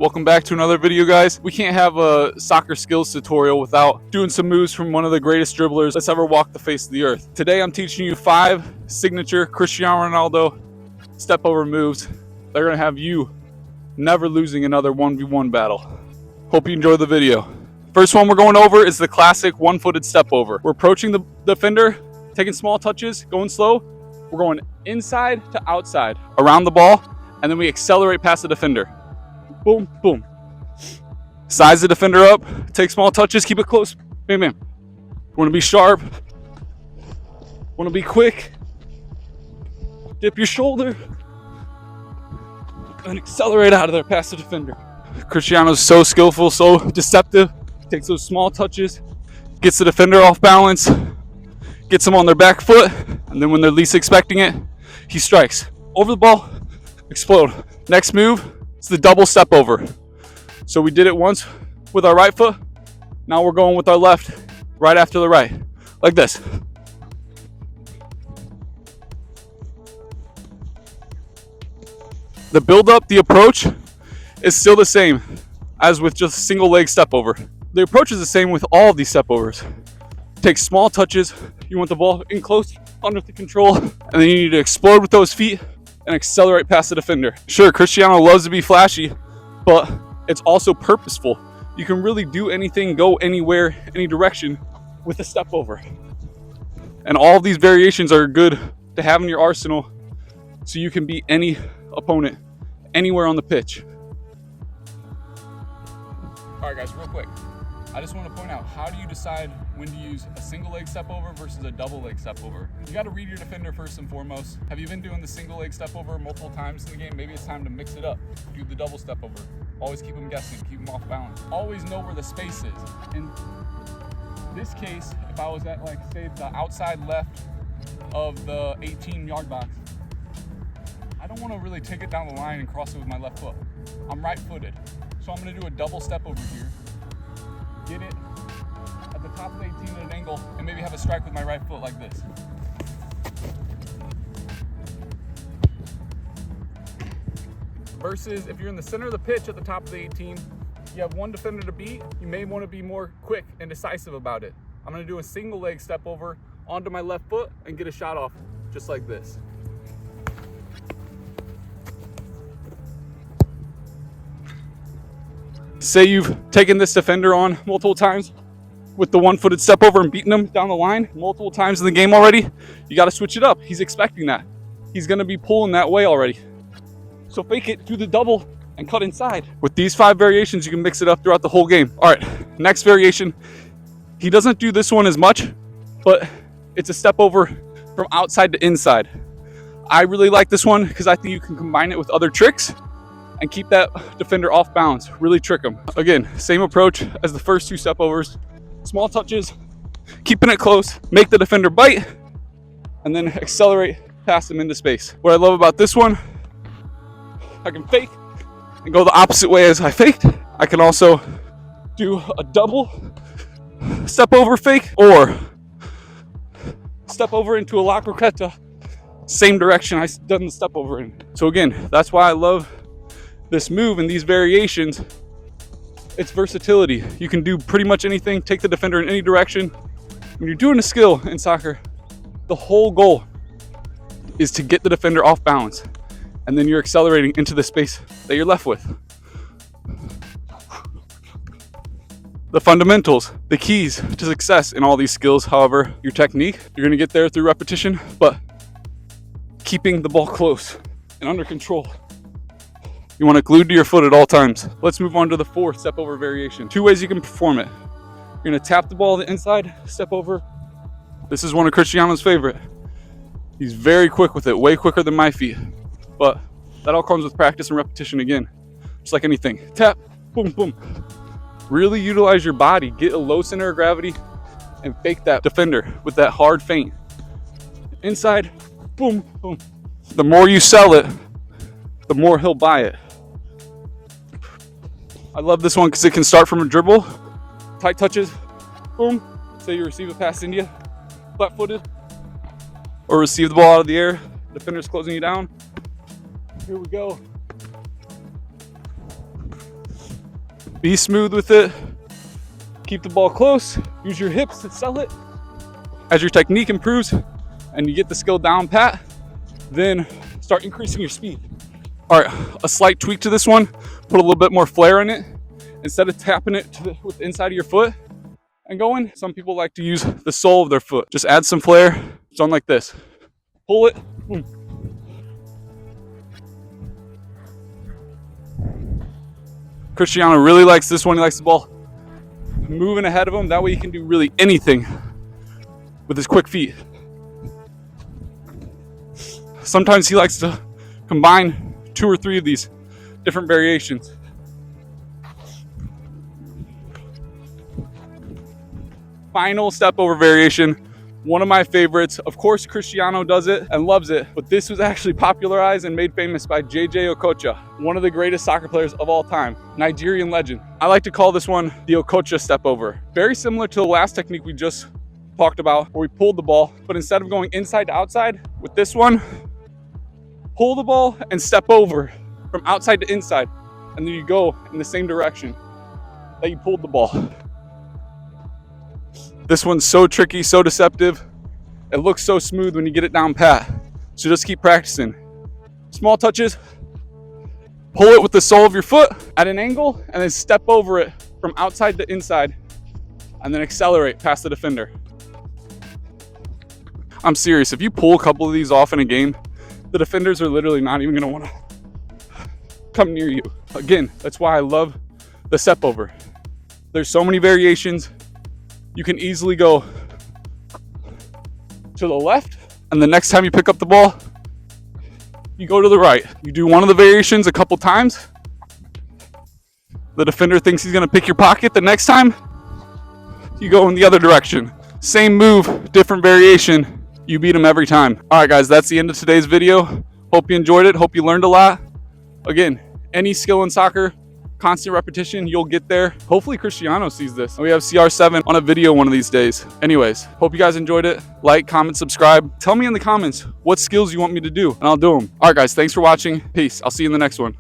Welcome back to another video, guys. We can't have a soccer skills tutorial without doing some moves from one of the greatest dribblers that's ever walked the face of the earth. Today I'm teaching you 5 signature Cristiano Ronaldo step over moves. They're gonna have you never losing another 1v1 battle. Hope you enjoy the video. First one we're going over is the classic one-footed step over. We're approaching the defender, taking small touches, going slow. We're going inside to outside around the ball, and then we accelerate past the defender. Boom, boom. Size the defender up, take small touches, keep it close. Bam, bam. Want to be sharp. Want to be quick. Dip your shoulder. And accelerate out of there past the defender. Cristiano's so skillful, so deceptive. Takes those small touches, gets the defender off balance, gets them on their back foot, and then when they're least expecting it, he strikes. Over the ball, explode. Next move, it's the double step over. So we did it once with our right foot. Now we're going with our left, right after the right, like this. The build up, the approach is still the same as with just a single leg step over. The approach is the same with all of these step overs. Take small touches. You want the ball in close, under the control, and then you need to explode with those feet and accelerate past the defender. Sure, Cristiano loves to be flashy, but it's also purposeful. You can really do anything, go anywhere, any direction with a step over. And all of these variations are good to have in your arsenal so you can beat any opponent anywhere on the pitch. All right, guys, real quick. I just want to point out, how do you decide when to use a single leg step over versus a double leg step over? You got to read your defender first and foremost. Have you been doing the single leg step over multiple times in the game? Maybe it's time to mix it up. Do the double step over. Always keep them guessing, keep them off balance. Always know where the space is. In this case, if I was at, like, say, the outside left of the 18-yard box, I don't want to really take it down the line and cross it with my left foot. I'm right-footed. So I'm going to do a double step over here. Get it at the top of the 18 at an angle, and maybe have a strike with my right foot like this. Versus if you're in the center of the pitch at the top of the 18, you have one defender to beat, you may want to be more quick and decisive about it. I'm going to do a single leg step over onto my left foot and get a shot off just like this. Say you've taken this defender on multiple times with the one-footed step over and beaten him down the line multiple times in the game already. You got to switch it up. He's expecting that. He's going to be pulling that way already. So fake it, do the double, and cut inside. With these 5 variations, you can mix it up throughout the whole game. All right, next variation. He doesn't do this one as much, but it's a step over from outside to inside. I really like this one because I think you can combine it with other tricks and keep that defender off balance, really trick them. Again, same approach as the first 2 step overs. Small touches, keeping it close, make the defender bite, and then accelerate past them into space. What I love about this one, I can fake and go the opposite way as I faked. I can also do a double step over fake or step over into a la croqueta, same direction I done the step over in. So again, that's why I love this move and these variations. It's versatility. You can do pretty much anything, take the defender in any direction. When you're doing a skill in soccer, the whole goal is to get the defender off balance, and then you're accelerating into the space that you're left with. The fundamentals, the keys to success in all these skills, however, your technique, you're going to get there through repetition, but keeping the ball close and under control. You want it glued to your foot at all times. Let's move on to the 4th step over variation. 2 ways you can perform it. You're gonna tap the ball to the inside, step over. This is one of Cristiano's favorite. He's very quick with it, way quicker than my feet. But that all comes with practice and repetition again. Just like anything. Tap, boom, boom. Really utilize your body, get a low center of gravity, and fake that defender with that hard feint. Inside, boom, boom. The more you sell it, the more he'll buy it. I love this one because it can start from a dribble, tight touches, boom. Say you receive a pass India, flat-footed, or receive the ball out of the air, defender's closing you down. Here we go. Be smooth with it. Keep the ball close. Use your hips to sell it. As your technique improves and you get the skill down pat, then start increasing your speed. All right, a slight tweak to this one. Put a little bit more flair in it. Instead of tapping it with the inside of your foot and going, some people like to use the sole of their foot. Just add some flair. It's on like this. Pull it. Boom. Cristiano really likes this one. He likes the ball moving ahead of him. That way he can do really anything with his quick feet. Sometimes he likes to combine 2 or 3 of these different variations. Final step over variation, one of my favorites. Of course, Cristiano does it and loves it, but this was actually popularized and made famous by JJ Okocha, one of the greatest soccer players of all time, Nigerian legend. I like to call this one the Okocha Stepover. Very similar to the last technique we just talked about, where we pulled the ball, but instead of going inside to outside, with this one, pull the ball and step over from outside to inside, and then you go in the same direction that you pulled the ball. This one's so tricky, so deceptive. It looks so smooth when you get it down pat. So just keep practicing. Small touches. Pull it with the sole of your foot at an angle and then step over it from outside to inside and then accelerate past the defender. I'm serious, if you pull a couple of these off in a game, the defenders are literally not even gonna wanna come near you. Again, that's why I love the Stepover. There's so many variations. You can easily go to the left, and the next time you pick up the ball, you go to the right. You do one of the variations a couple times. The defender thinks he's gonna pick your pocket. The next time, you go in the other direction. Same move, different variation. You beat him every time. All right, guys, that's the end of today's video. Hope you enjoyed it. Hope you learned a lot. Again, any skill in soccer, constant repetition, you'll get there. Hopefully Cristiano sees this. We have CR7 on a video one of these days. Anyways, hope you guys enjoyed it. Like, comment, subscribe. Tell me in the comments what skills you want me to do, and I'll do them. All right, guys, thanks for watching. Peace. I'll see you in the next one.